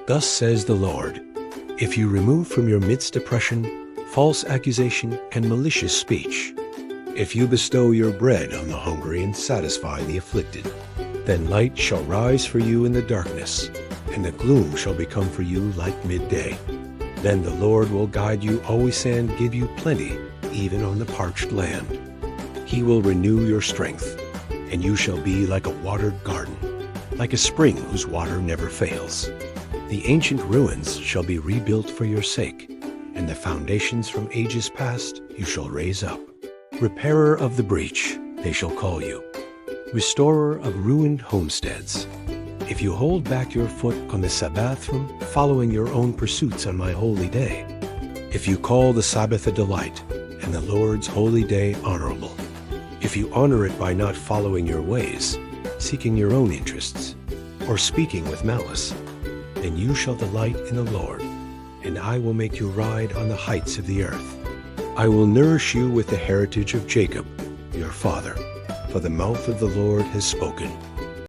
Thus says the Lord, if you remove from your midst oppression, false accusation, and malicious speech, if you bestow your bread on the hungry and satisfy the afflicted, then light shall rise for you in the darkness, and the gloom shall become for you like midday. Then the Lord will guide you always and give you plenty, even on the parched land. He will renew your strength, and you shall be like a watered garden, like a spring whose water never fails. The ancient ruins shall be rebuilt for your sake, and the foundations from ages past you shall raise up. Repairer of the breach, they shall call you. Restorer of ruined homesteads. If you hold back your foot on the Sabbath from following your own pursuits on my holy day, if you call the Sabbath a delight and the Lord's holy day honorable, if you honor it by not following your ways, seeking your own interests, or speaking with malice, then you shall delight in the Lord, and I will make you ride on the heights of the earth. I will nourish you with the heritage of Jacob, your father, for the mouth of the Lord has spoken.